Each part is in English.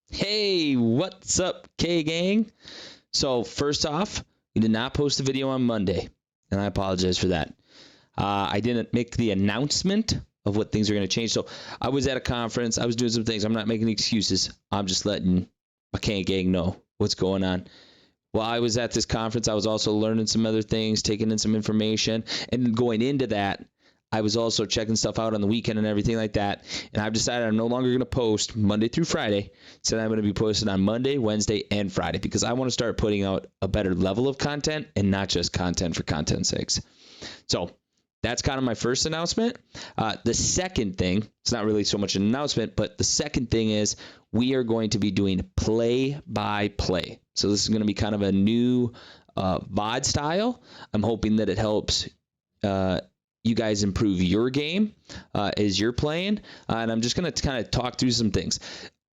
Hey, what's up, K-Gang? So first off, we did not post a video on Monday, and I apologize for that. I didn't make the announcement of what things are going to change. So I was at a conference. I was doing some things. I'm not making excuses. I'm just letting my K-Gang know what's going on. While I was at this conference, I was also learning some other things, taking in some information, and going into that, I was also checking stuff out on the weekend and everything like that. And I've decided I'm no longer going to post Monday through Friday. So I'm going to be posting on Monday, Wednesday, and Friday because I want to start putting out a better level of content and not just content for content's sakes. So that's kind of my first announcement. The second thing, it's not really so much an announcement, but the second thing is we are going to be doing play-by-play. So this is going to be kind of a new VOD style. I'm hoping that it helps you guys improve your game as you're playing. And I'm just going to kind of talk through some things.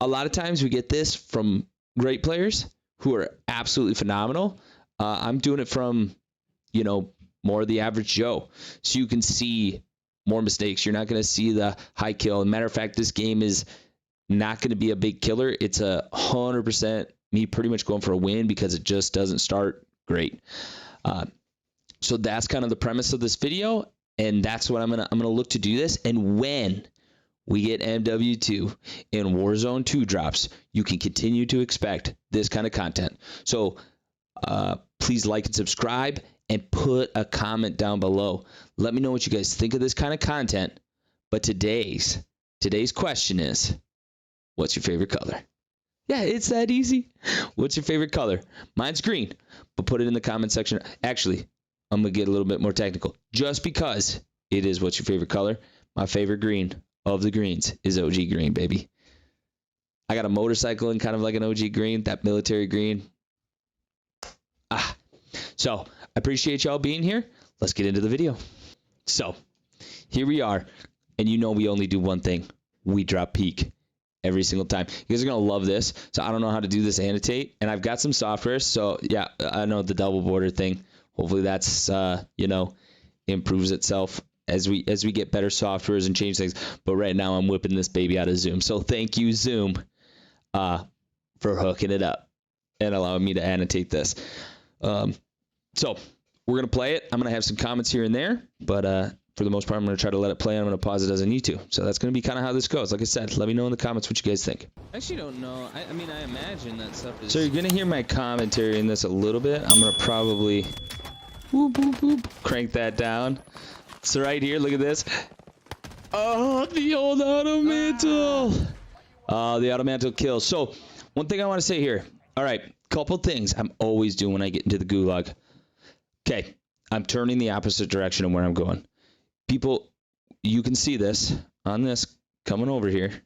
A lot of times we get this from great players who are absolutely phenomenal. I'm doing it from, more the average Joe. So you can see more mistakes. You're not going to see the high kill. Matter of fact, this game is not going to be a big killer. It's 100% me pretty much going for a win because it just doesn't start great. So that's kind of the premise of this video. And that's what I'm gonna look to do this. And when we get MW2 and Warzone 2 drops, you can continue to expect this kind of content. So please like and subscribe and put a comment down below. Let me know what you guys think of this kind of content. But today's question is, what's your favorite color? Yeah, it's that easy. What's your favorite color? Mine's green, but put it in the comment section. Actually, I'm going to get a little bit more technical. Just because it is what's your favorite color, my favorite green of the greens is OG green, baby. I got a motorcycle in kind of like an OG green, that military green. So I appreciate y'all being here. Let's get into the video. So here we are. And we only do one thing. We drop peak every single time. You guys are going to love this. So I don't know how to do this annotate. And I've got some software. So yeah, I know the double border thing. Hopefully that's, improves itself as we get better softwares and change things. But right now I'm whipping this baby out of Zoom. So thank you, Zoom, for hooking it up and allowing me to annotate this. So we're going to play it. I'm going to have some comments here and there. But for the most part, I'm going to try to let it play. I'm going to pause it as I need to. So that's going to be kind of how this goes. Like I said, let me know in the comments what you guys think. I actually don't know. I mean, I imagine that stuff is... So you're going to hear my commentary in this a little bit. I'm going to probably... Whoop, whoop, whoop. Crank that down. So right here, look at this. Oh, the old auto mantle. The auto mantle kills. So one thing I want to say here. All right, couple things I'm always doing when I get into the gulag. Okay, I'm turning the opposite direction of where I'm going. People, you can see this on this coming over here.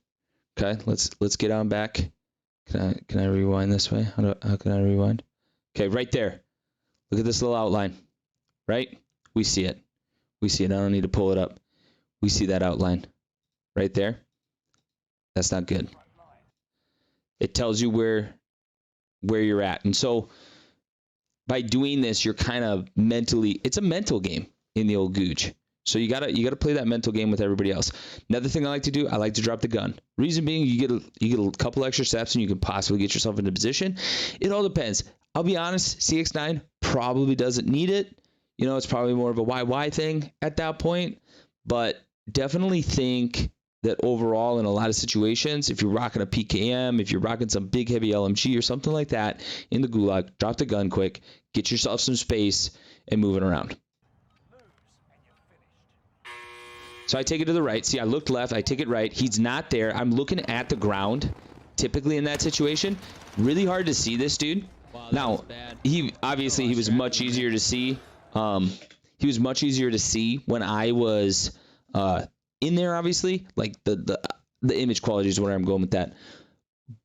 Okay, let's get on back. Can I rewind this way? How can I rewind? Okay, right there. Look at this little outline. Right? We see it. We see it. I don't need to pull it up. We see that outline. Right there. That's not good. It tells you where you're at. And so by doing this, you're kind of mentally, it's a mental game in the old Gooch. So you gotta play that mental game with everybody else. Another thing I like to do, I like to drop the gun. Reason being, you get a couple extra steps and you can possibly get yourself into position. It all depends. I'll be honest, CX9 probably doesn't need it. It's probably more of a YY thing at that point. But definitely think that overall in a lot of situations, if you're rocking a PKM, if you're rocking some big heavy LMG or something like that in the gulag, drop the gun quick, get yourself some space, and move it around. So I take it to the right. See, I looked left. I take it right. He's not there. I'm looking at the ground. Typically in that situation, really hard to see this dude. Wow, now, he was much easier to see. He was much easier to see when I was in there, obviously. Like the image quality is where I'm going with that.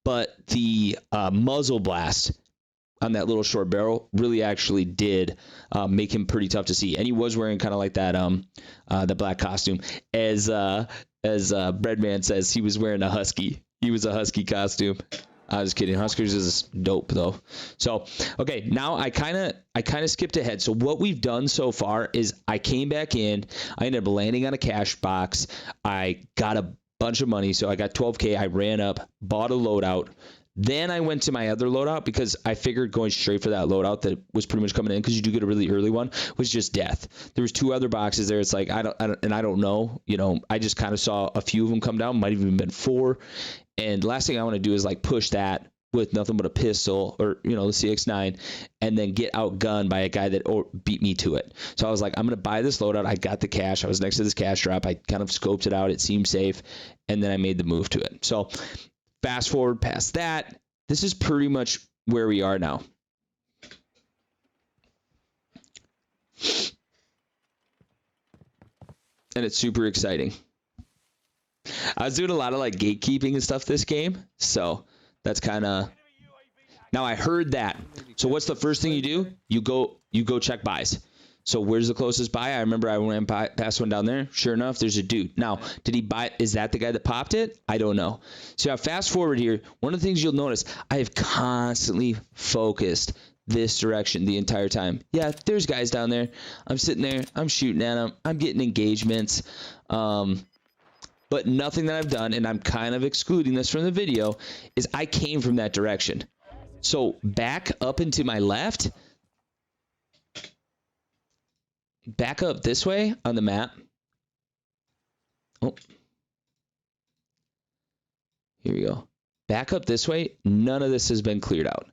But the muzzle blast on that little short barrel really actually did make him pretty tough to see. And he was wearing kind of like that the black costume. As Breadman says, he was wearing a husky. He was a husky costume. I was kidding. Huskers is dope though. So, okay, now I kind of skipped ahead. So what we've done so far is I came back in. I ended up landing on a cash box. I got a bunch of money. So I got 12K. I ran up, bought a loadout. Then I went to my other loadout because I figured going straight for that loadout that was pretty much coming in, because you do get a really early one, was just death. There was 2 other boxes there. It's like I don't know. You know, I just kind of saw a few of them come down. Might have even been 4. And last thing I want to do is like push that with nothing but a pistol or, you know, the CX9, and then get outgunned by a guy that beat me to it. So I was like, I'm going to buy this loadout. I got the cash. I was next to this cash drop. I kind of scoped it out. It seemed safe. And then I made the move to it. So fast forward past that, this is pretty much where we are now. And it's super exciting. I was doing a lot of like gatekeeping and stuff this game, so that's kind of. Now I heard that. So what's the first thing you do? You go check buys. So where's the closest buy? I remember I went past one down there. Sure enough, there's a dude. Now, did he buy? Is that the guy that popped it? I don't know. So I fast forward here. One of the things you'll notice, I have constantly focused this direction the entire time. Yeah, there's guys down there. I'm sitting there. I'm shooting at them. I'm getting engagements. But nothing that I've done, and I'm kind of excluding this from the video, is I came from that direction. So back up and to my left, back up this way on the map. Oh, here we go. Back up this way, none of this has been cleared out.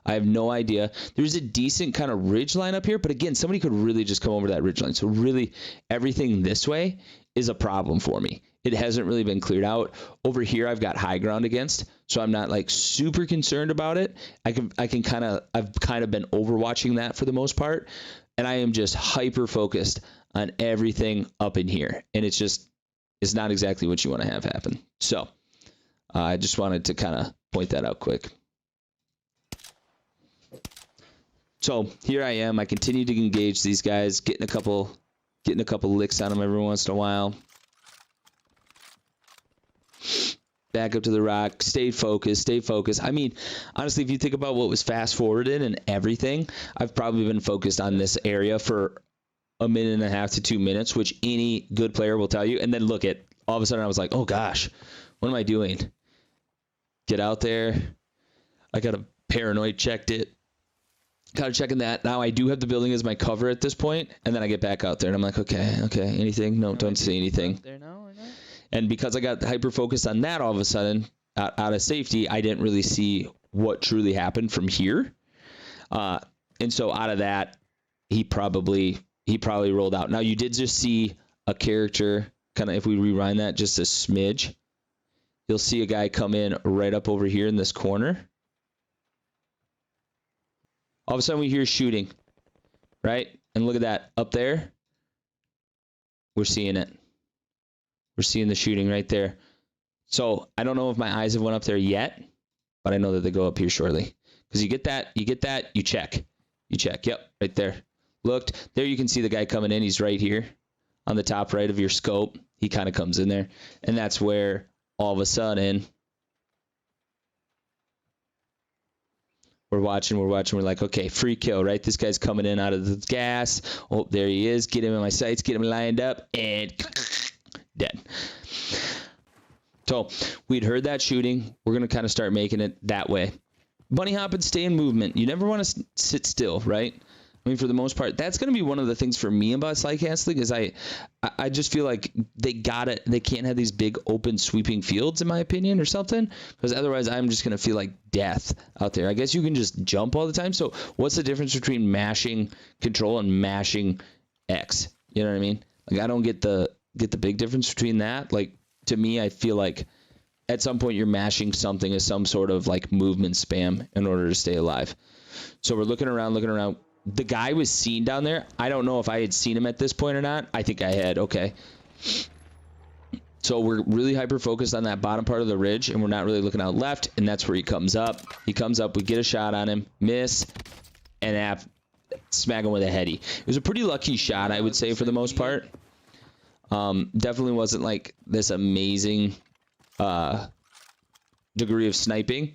I have no idea. There's a decent kind of ridge line up here, but again, somebody could really just come over that ridge line. So really, everything this way is a problem for me. It hasn't really been cleared out. Over here, I've got high ground against, so I'm not like super concerned about it. I've kind of been overwatching that for the most part, and I am just hyper focused on everything up in here, and it's not exactly what you want to have happen. So I just wanted to kind of point that out quick. So here I am. I continue to engage these guys, getting a couple licks on them every once in a while. Back up to the rock, stay focused. I mean, honestly, if you think about what was fast forwarded and everything, I've probably been focused on this area for 1.5 minutes to 2 minutes, which any good player will tell you. And then look at, all of a sudden I was like, oh gosh, what am I doing? Get out there. I got a paranoid checked it. Kind of checking that. Now I do have the building as my cover at this point, and then I get back out there and I'm like, okay, anything? No, don't see anything. There now or not? And because I got hyper focused on that, all of a sudden, out of safety, I didn't really see what truly happened from here. And so out of that, he probably rolled out. Now you did just see a character, kind of, if we rewind that just a smidge, you'll see a guy come in right up over here in this corner. All of a sudden we hear shooting, right? And look at that up there. We're seeing it. We're seeing the shooting right there. So I don't know if my eyes have went up there yet, but I know that they go up here shortly. Because you get that, you check. Yep, right there. Looked. There you can see the guy coming in. He's right here on the top right of your scope. He kind of comes in there. And that's where all of a sudden we're watching. We're like, okay, free kill, right? This guy's coming in out of the gas. Oh, there he is. Get him in my sights. Get him lined up. And dead. So we'd heard that shooting. We're going to kind of start making it that way. Bunny hop and stay in movement. You never want to sit still, right? I mean, for the most part, that's going to be one of the things for me about Slycast League is I just feel like they can't have these big open sweeping fields, in my opinion, or something, because otherwise I'm just going to feel like death out there. I guess you can just jump all the time. So what's the difference between mashing control and mashing X? You know what I mean? Like, I don't get the big difference between that. Like, to me, I feel like at some point you're mashing something as some sort of like movement spam in order to stay alive. So we're looking around. The guy was seen down there. I don't know if I had seen him at this point or not. I think I had. Okay. So we're really hyper focused on that bottom part of the ridge, and we're not really looking out left, and that's where he comes up. We get a shot on him, miss, and smack him with a heady. It was a pretty lucky shot, I would say, for the most part. Definitely wasn't like this amazing degree of sniping.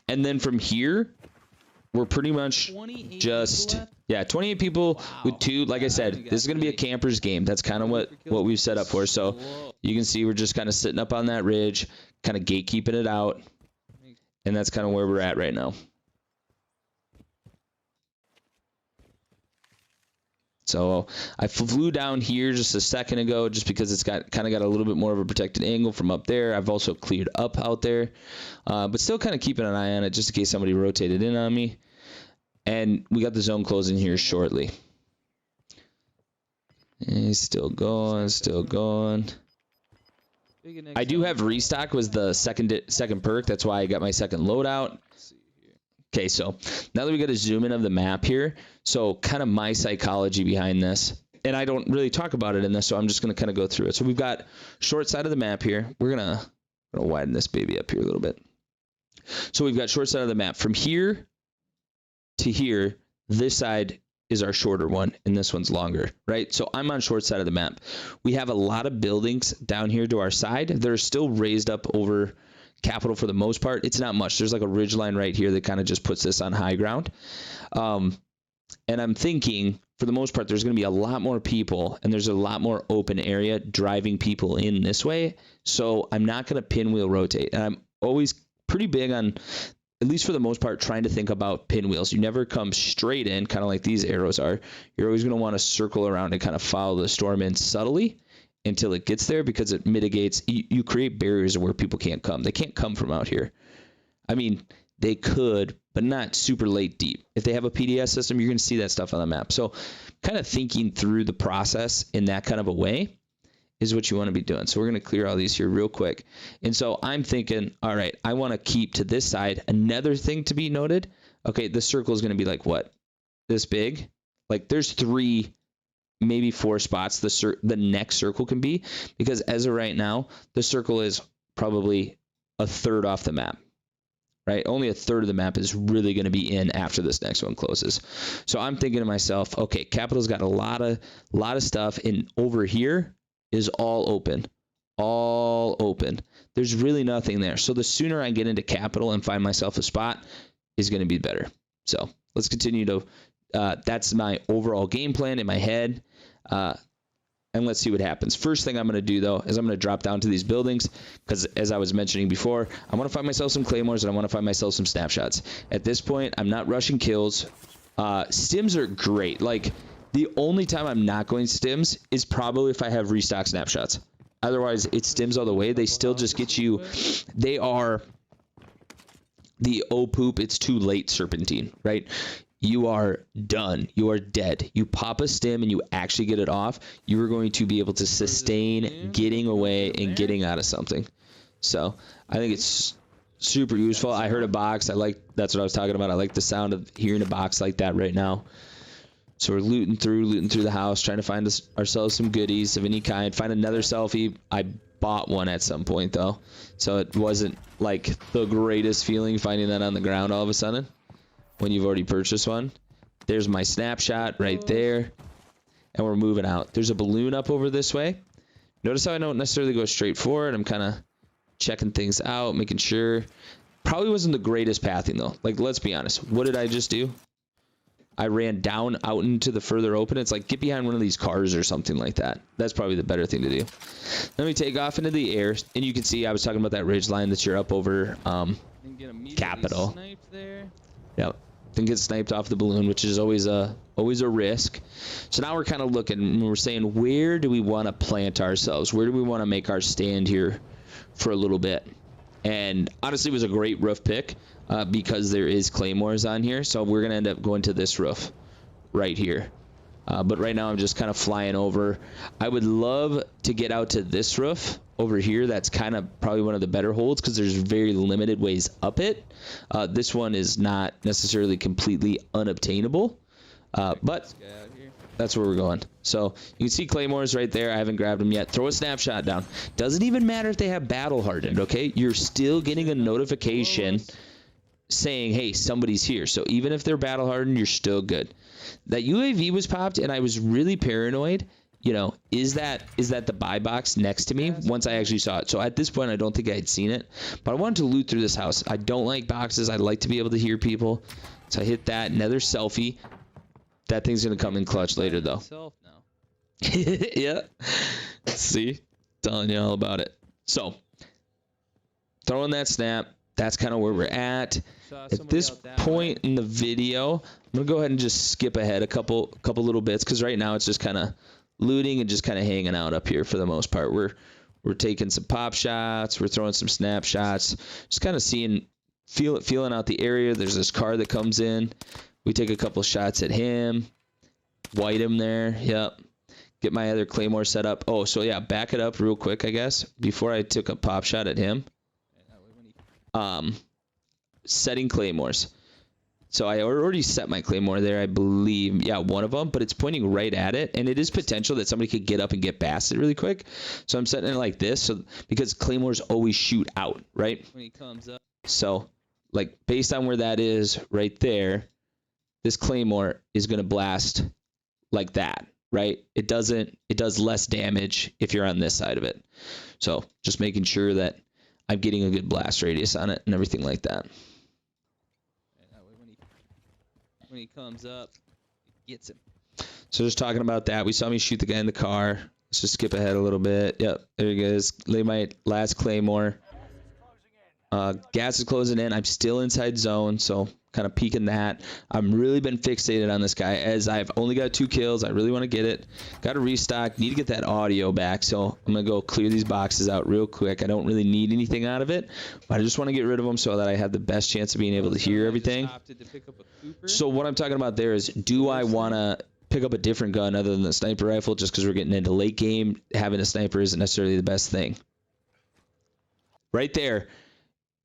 And then from here, we're pretty much 28 just, people left? yeah, 28 people with Wow. 2. Like I said, this is going to be a camper's game. That's kind of what we've set up for. So you can see we're just kind of sitting up on that ridge, kind of gatekeeping it out. And that's kind of where we're at right now. So I flew down here just a second ago just because it's got kind of got a little bit more of a protected angle from up there. I've also cleared up out there, but still kind of keeping an eye on it just in case somebody rotated in on me. And we got the zone closing here shortly. And he's still going, still going. I do have restock was the second perk. That's why I got my second loadout. Okay, so now that we got a zoom in of the map here, so kind of my psychology behind this, and I don't really talk about it in this, so I'm just going to kind of go through it. So we've got short side of the map here. We're gonna widen this baby up here a little bit. So we've got short side of the map. From here to here, this side is our shorter one, and this one's longer, right? So I'm on short side of the map. We have a lot of buildings down here to our side. They're still raised up over Capital for the most part. It's not much. There's like a ridge line right here that kind of just puts this on high ground. And I'm thinking for the most part, there's going to be a lot more people and there's a lot more open area driving people in this way. So I'm not going to pinwheel rotate. And I'm always pretty big on, at least for the most part, trying to think about pinwheels. You never come straight in, kind of like these arrows are. You're always going to want to circle around and kind of follow the storm in subtly until it gets there, because it mitigates, you create barriers where people can't come. They can't come from out here. I mean, they could, but not super late deep. If they have a PDS system, you're going to see that stuff on the map. So kind of thinking through the process in that kind of a way is what you want to be doing. So we're going to clear all these here real quick. And so I'm thinking, all right, I want to keep to this side. Another thing to be noted, okay, the circle is going to be like what? This big? Like there's 3, maybe 4 spots the next circle can be, because as of right now, the circle is probably a third off the map, right? Only a third of the map is really going to be in after this next one closes. So I'm thinking to myself, okay, Capital's got a lot of stuff, and over here is all open. There's really nothing there. So the sooner I get into Capital and find myself a spot is going to be better. So let's continue to, that's my overall game plan in my head. And let's see what happens. First thing I'm going to do, though, is I'm going to drop down to these buildings because, as I was mentioning before, I want to find myself some claymores and I want to find myself some snapshots. At this point, I'm not rushing kills. Stims are great. Like, the only time I'm not going stims is probably if I have restock snapshots. Otherwise, it's stims all the way. They still just get you. They are the oh poop, it's too late serpentine, right? You are done. You are dead. You pop a stim and you actually get it off, you are going to be able to sustain getting away and getting out of something. So I think it's super useful. I heard a box. That's what I was talking about. I like the sound of hearing a box like that right now. So we're looting through the house, trying to find ourselves some goodies of any kind. Find another selfie. I bought one at some point though, so it wasn't like the greatest feeling finding that on the ground all of a sudden when you've already purchased one. There's my snapshot right there, and we're moving out. There's a balloon up over this way. Notice how I don't necessarily go straight forward. I'm kind of checking things out, making sure. Probably wasn't the greatest pathing though. Like, let's be honest. What did I just do? I ran down out into the further open. It's like, get behind one of these cars or something like that. That's probably the better thing to do. Let me take off into the air, and you can see I was talking about that ridge line that you're up over Capital. Yep. Then get sniped off the balloon, which is always a risk. So now we're kind of looking, and we're saying, where do we want to plant ourselves? Where do we want to make our stand here for a little bit? And honestly, it was a great roof pick because there is claymores on here. So we're going to end up going to this roof right here. But right now I'm just kind of flying over. I would love to get out to this roof over here. That's kind of probably one of the better holds because there's very limited ways up it. This one is not necessarily completely unobtainable, but that's where we're going. So you can see claymores right there. I haven't grabbed them yet. Throw a snapshot down. Doesn't even matter if they have battle hardened, okay? You're still getting a notification saying, hey, somebody's here. So even if they're battle hardened, you're still good. That UAV was popped, and I was really paranoid you know, is that the buy box next to me once I actually saw it. So at this point, I don't think I had seen it, but I wanted to loot through this house. I don't like boxes. I like to be able to hear people. So I hit that. Another selfie. That thing's going to come in clutch later, though. Yeah. See? Telling you all about it. So, throwing that snap. That's kind of where we're at. At this point in the video, I'm going to go ahead and just skip ahead a couple little bits, because right now it's just kind of looting and just kind of hanging out up here for the most part. We're taking some pop shots. We're throwing some snapshots. Just kind of feeling out the area. There's this car that comes in. We take a couple shots at him. White him there. Yep. Get my other claymore set up. Oh, so yeah, back it up real quick, I guess, before I took a pop shot at him. Setting claymores. So I already set my claymore there, I believe. Yeah, one of them, but it's pointing right at it, and it is potential that somebody could get up and get past it really quick. So I'm setting it like this, so because claymores always shoot out, right? When he comes up. So, like, based on where that is right there, this claymore is going to blast like that, right? It does less damage if you're on this side of it. So just making sure that I'm getting a good blast radius on it and everything like that. When he comes up, he gets him. So just talking about that, we saw me shoot the guy in the car. Let's just skip ahead a little bit. Yep, there he goes. Lay my last claymore. Gas is closing in. I'm still inside zone, so kind of peeking that. I'm really been fixated on this guy, as I've only got 2 kills. I really want to get it. Got to restock. Need to get that audio back, so I'm going to go clear these boxes out real quick. I don't really need anything out of it, but I just want to get rid of them so that I have the best chance of being able to hear everything. So what I'm talking about there is, do I want to pick up a different gun other than the sniper rifle, just because we're getting into late game? Having a sniper isn't necessarily the best thing. Right there.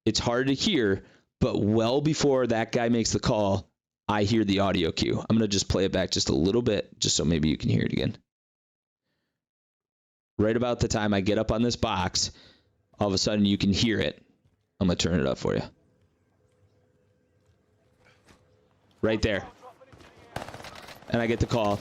It's hard to hear, but well before that guy makes the call, I hear the audio cue. I'm going to just play it back just a little bit, just so maybe you can hear it again. Right about the time I get up on this box, all of a sudden you can hear it. I'm going to turn it up for you. Right there. And I get the call.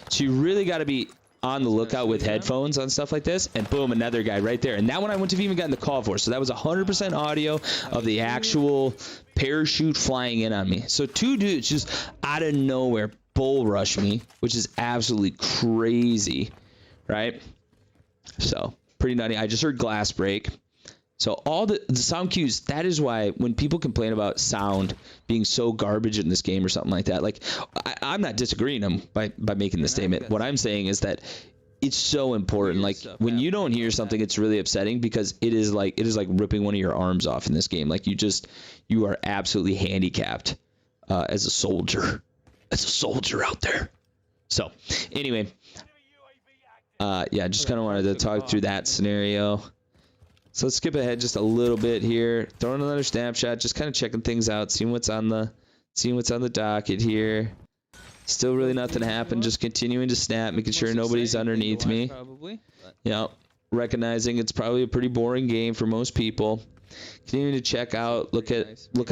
So you really got to be on the lookout with headphones on stuff like this, and boom, another guy right there. And that one I wouldn't have even gotten the call for. So that was 100% audio of the actual parachute flying in on me. So 2 dudes just out of nowhere bull rush me, which is absolutely crazy, right? So pretty nutty. I just heard glass break. So all the sound cues, that is why when people complain about sound being so garbage in this game or something like that, like I'm not disagreeing them by making the statement. What I'm saying is that it's so important. Like when you don't hear something, it's really upsetting, because it is like ripping one of your arms off in this game. Like you are absolutely handicapped as a soldier out there. So anyway, yeah, just kind of wanted to talk through that scenario. So let's skip ahead just a little bit here. Throwing another snapshot, just kind of checking things out, seeing what's on the docket here. Still really nothing happened. Just continuing to snap, making sure nobody's underneath me. Yeah, recognizing it's probably a pretty boring game for most people. Continuing to check out, look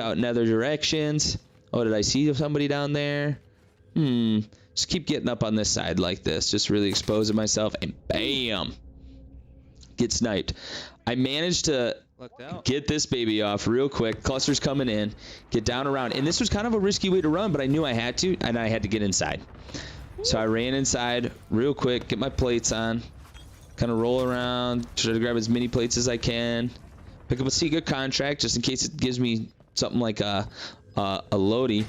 out in other directions. Oh, did I see somebody down there? Just keep getting up on this side like this, just really exposing myself, and bam, get sniped. I managed to get this baby off real quick. Cluster's coming in. Get down around. And this was kind of a risky way to run, but I knew I had to, and I had to get inside. So I ran inside real quick, get my plates on, kind of roll around, try to grab as many plates as I can, pick up a secret contract just in case it gives me something like a loadie.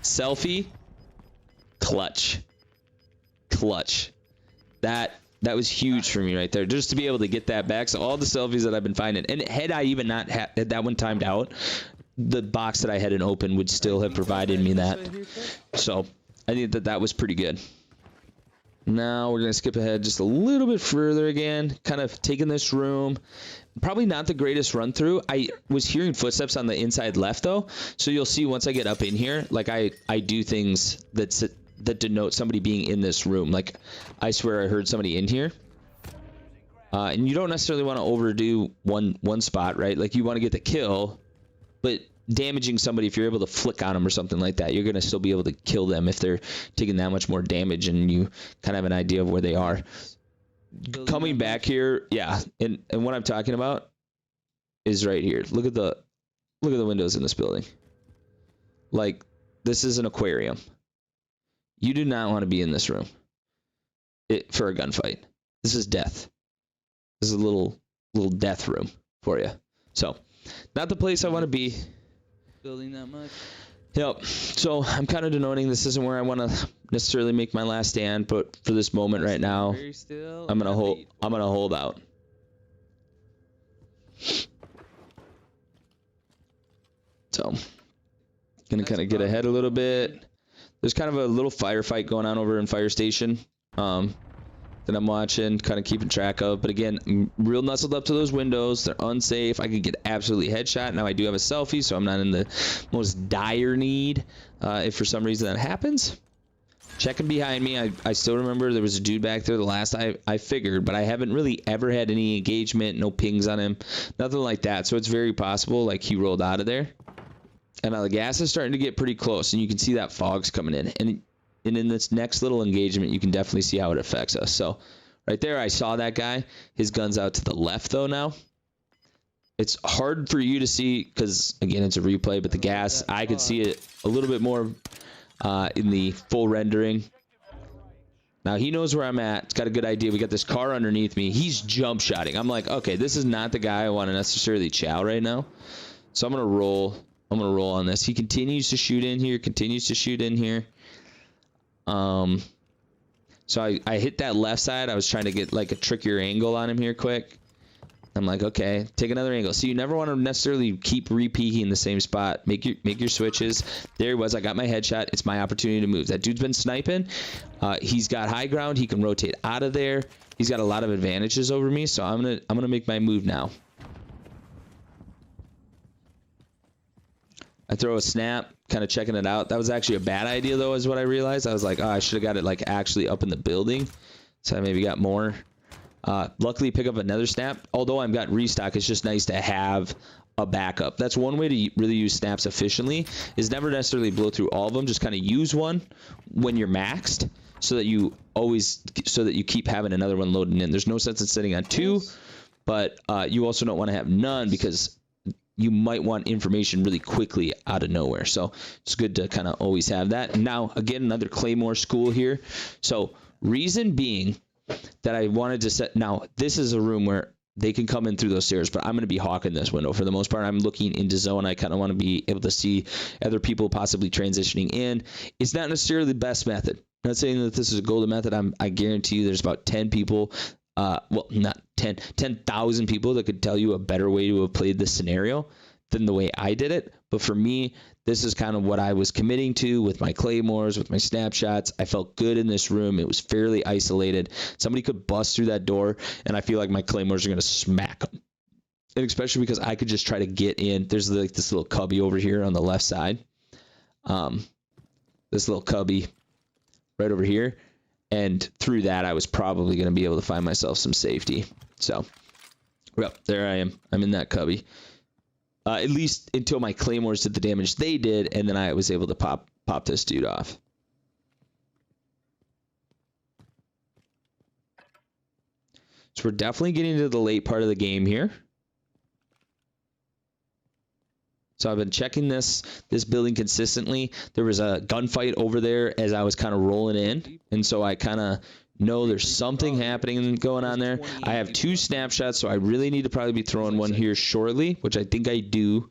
Selfie. Clutch. That was huge for me right there, just to be able to get that back. So all the selfies that I've been finding, and had I even not had that one timed out, the box that I hadn't opened would still have provided me that. So I think that was pretty good. Now we're going to skip ahead just a little bit further again, kind of taking this room. Probably not the greatest run through. I was hearing footsteps on the inside left though. So you'll see once I get up in here, like I do things that denote somebody being in this room. Like I swear I heard somebody in here. And you don't necessarily want to overdo one spot, right? Like you want to get the kill, but damaging somebody, if you're able to flick on them or something like that, you're going to still be able to kill them if they're taking that much more damage and you kind of have an idea of where they are. Coming back here, yeah, and what I'm talking about is right here. Look at the windows in this building. Like, this is an aquarium. You do not want to be in this room for a gunfight. This is death. This is a little death room for you. So, not the place I want to be. Building that much. Yep. So I'm kind of denoting this isn't where I want to necessarily make my last stand, but for this moment right now, I'm gonna hold out. So, gonna kind of get ahead a little bit. There's kind of a little firefight going on over in Fire Station that I'm watching, kind of keeping track of. But again, I'm real nuzzled up to those windows. They're unsafe. I could get absolutely headshot. Now I do have a selfie, so I'm not in the most dire need if for some reason that happens. Checking behind me. I still remember there was a dude back there the last I figured, but I haven't really ever had any engagement, no pings on him, nothing like that. So it's very possible like he rolled out of there. And now the gas is starting to get pretty close, and you can see that fog's coming in. And in this next little engagement, you can definitely see how it affects us. So right there, I saw that guy. His gun's out to the left, though, now. It's hard for you to see because, again, it's a replay, but the gas, I could see it a little bit more in the full rendering. Now, he knows where I'm at. It's got a good idea. We got this car underneath me. He's jump shotting. I'm like, okay, this is not the guy I want to necessarily chow right now. So I'm going to roll. I'm going to roll on this. He continues to shoot in here, So I hit that left side. I was trying to get like a trickier angle on him here quick. I'm like, okay, take another angle. So you never want to necessarily keep re-peeking the same spot. Make your switches. There he was. I got my headshot. It's my opportunity to move. That dude's been sniping. He's got high ground. He can rotate out of there. He's got a lot of advantages over me. So I'm gonna make my move now. I throw a snap, kind of checking it out. That was actually a bad idea, though, is what I realized. I was like, oh, I should have got it, like, actually up in the building. So I maybe got more. Luckily, pick up another snap. Although I've got restock, it's just nice to have a backup. That's one way to really use snaps efficiently, is never necessarily blow through all of them. Just kind of use one when you're maxed so that you keep having another one loading in. There's no sense in sitting on two, but you also don't want to have none because you might want information really quickly out of nowhere. So it's good to kind of always have that. And now, again, another Claymore school here. So reason being that I wanted to set, now this is a room where they can come in through those stairs, but I'm going to be hawking this window for the most part. I'm looking into zone. I kind of want to be able to see other people possibly transitioning in. It's not necessarily the best method. I'm not saying that this is a golden method. I guarantee you there's about 10 people, well, not 10,000 people that could tell you a better way to have played this scenario than the way I did it. But for me, this is kind of what I was committing to with my claymores, with my snapshots. I felt good in this room. It was fairly isolated. Somebody could bust through that door, and I feel like my claymores are going to smack them. And especially because I could just try to get in. There's like this little cubby over here on the left side. This little cubby right over here. And through that, I was probably going to be able to find myself some safety. So, well, there I am. I'm in that cubby. At least until my claymores did the damage they did, and then I was able to pop this dude off. So we're definitely getting to the late part of the game here. So I've been checking this building consistently. There was a gunfight over there as I was kind of rolling in, and so I kind of know there's something happening going on there. I have 2 snapshots, so I really need to probably be throwing one here shortly, which I think I do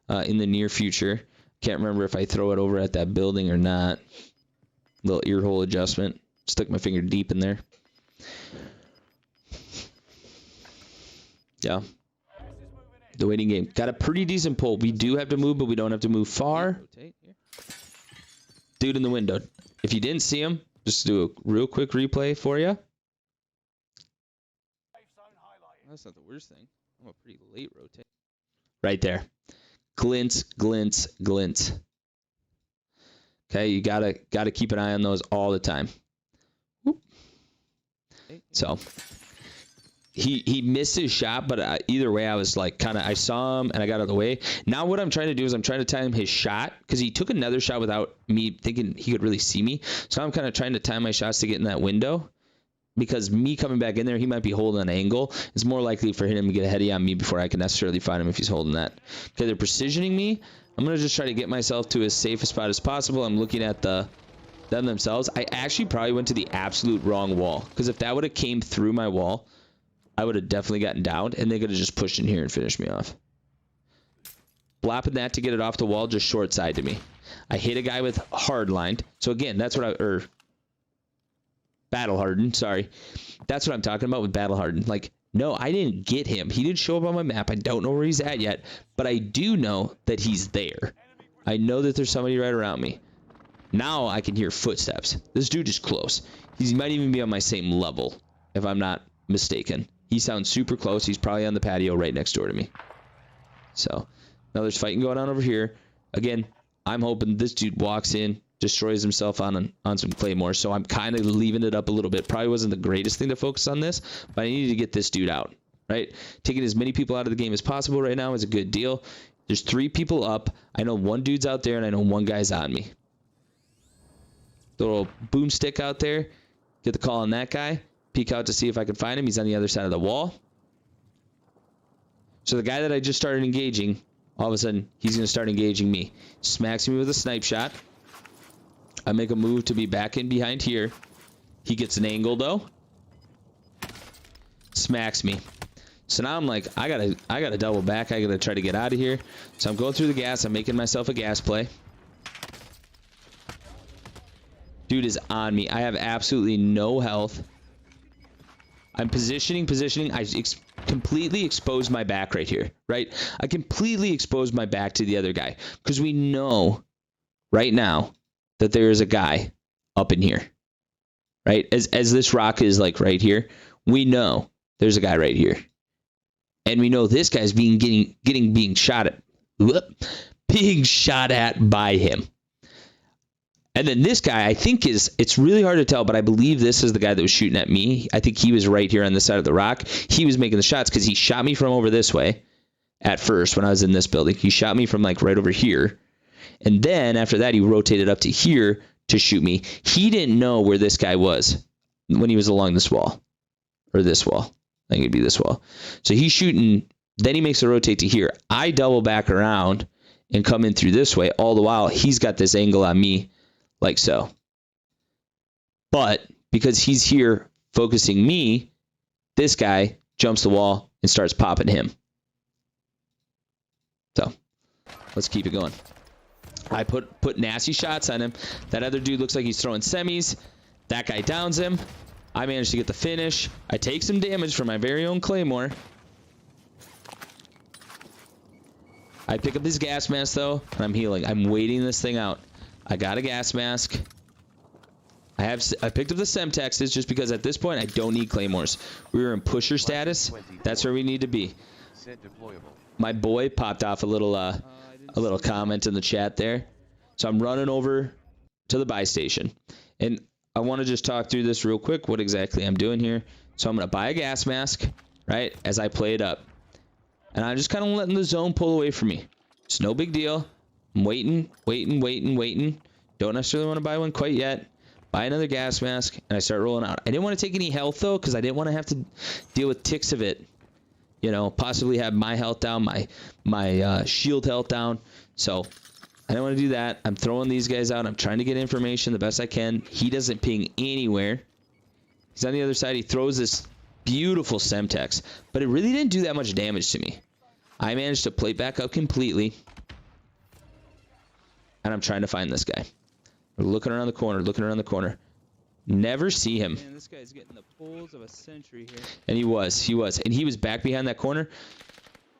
in the near future. Can't remember if I throw it over at that building or not. Little ear hole adjustment. Stuck my finger deep in there. Yeah. The waiting game. Got a pretty decent pull. We do have to move, but we don't have to move far. Dude in the window. If you didn't see him, just do a real quick replay for you. That's not the worst thing. I'm a pretty late rotate. Right there. Glints, glints, glints. Okay, you gotta keep an eye on those all the time. Whoop. So he missed his shot, but either way, I was like I saw him and I got out of the way. Now what I'm trying to do is I'm trying to time his shot because he took another shot without me thinking he could really see me. So I'm kind of trying to time my shots to get in that window because me coming back in there, he might be holding an angle. It's more likely for him to get a heady on me before I can necessarily find him if he's holding that. Okay, they're precisioning me. I'm going to just try to get myself to as safe a spot as possible. I'm looking at them themselves. I actually probably went to the absolute wrong wall because if that would have came through my wall, I would have definitely gotten downed, and they could have just pushed in here and finished me off. Blopping that to get it off the wall, just short side to me. I hit a guy with hard lined. So again, that's what battle hardened, sorry. That's what I'm talking about with battle hardened. Like, no, I didn't get him. He didn't show up on my map. I don't know where he's at yet, but I do know that he's there. I know that there's somebody right around me. Now I can hear footsteps. This dude is close. He might even be on my same level, if I'm not mistaken. He sounds super close. He's probably on the patio right next door to me. So, now there's fighting going on over here. Again, I'm hoping this dude walks in, destroys himself on some claymores. So I'm kind of leaving it up a little bit. Probably wasn't the greatest thing to focus on this, but I needed to get this dude out, right? Taking as many people out of the game as possible right now is a good deal. There's 3 people up. I know 1 dude's out there, and I know 1 guy's on me. The little boomstick out there. Get the call on that guy. Peek out to see if I can find him. He's on the other side of the wall. So the guy that I just started engaging, all of a sudden, he's going to start engaging me. Smacks me with a snipe shot. I make a move to be back in behind here. He gets an angle, though. Smacks me. So now I'm like, I gotta double back. I gotta try to get out of here. So I'm going through the gas. I'm making myself a gas play. Dude is on me. I have absolutely no health. I'm positioning. I completely exposed my back right here, right? I completely exposed my back to the other guy because we know right now that there is a guy up in here, right? As this rock is like right here, we know there's a guy right here. And we know this guy's being shot at by him. And then this guy, I think it's really hard to tell, but I believe this is the guy that was shooting at me. I think he was right here on this side of the rock. He was making the shots because he shot me from over this way at first when I was in this building. He shot me from like right over here. And then after that, he rotated up to here to shoot me. He didn't know where this guy was when he was along this wall or this wall. I think it'd be this wall. So he's shooting. Then he makes a rotate to here. I double back around and come in through this way. All the while, he's got this angle on me. Like so. But because he's here focusing me, this guy jumps the wall and starts popping him. So let's keep it going. I put nasty shots on him. That other dude looks like he's throwing semis. That guy downs him. I managed to get the finish. I take some damage from my very own claymore. I pick up his gas mask though, and I'm healing. I'm waiting this thing out. I got a gas mask. I picked up the Semtexes just because at this point I don't need claymores. We were in pusher status. That's where we need to be. My boy popped off a little comment in the chat there. So I'm running over to the buy station. And I want to just talk through this real quick, what exactly I'm doing here. So I'm going to buy a gas mask, right, as I play it up. And I'm just kind of letting the zone pull away from me. It's no big deal. I'm waiting. Don't necessarily want to buy one quite yet. Buy another gas mask, and I start rolling out. I didn't want to take any health, though, because I didn't want to have to deal with ticks of it. You know, possibly have my health down, my shield health down. So I don't want to do that. I'm throwing these guys out. I'm trying to get information the best I can. He doesn't ping anywhere. He's on the other side. He throws this beautiful Semtex, but it really didn't do that much damage to me. I managed to plate back up completely. And I'm trying to find this guy. We're looking around the corner. Never see him. Man, this guy's getting the pulls of a century here. And he was. And he was back behind that corner.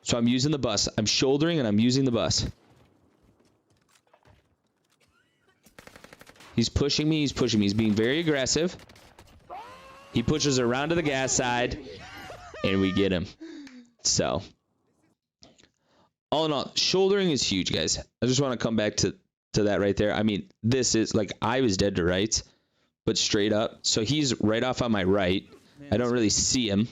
So I'm using the bus. I'm shouldering and I'm using the bus. He's pushing me. He's being very aggressive. He pushes around to the gas side. And we get him. So, all in all, shouldering is huge, guys. I just want to come back to that right there. I mean, this is like I was dead to rights, but straight up. So he's right off on my right. Man, I don't really see him.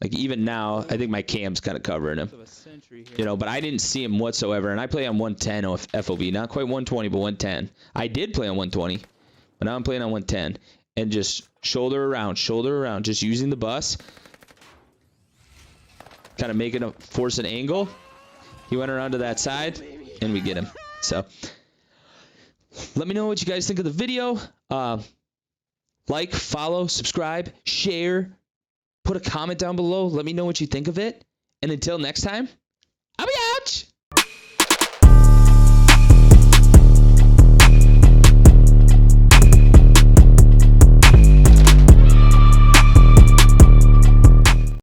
Like even now, I think my cam's kind of covering him. Of a century here. You know, but I didn't see him whatsoever. And I play on 110 FOV. Not quite 120, but 110. I did play on 120, but now I'm playing on 110. And just shoulder around, just using the bus. Kind of making a force an angle. He went around to that side, and we get him. So, let me know what you guys think of the video. Like, follow, subscribe, share. Put a comment down below. Let me know what you think of it. And until next time,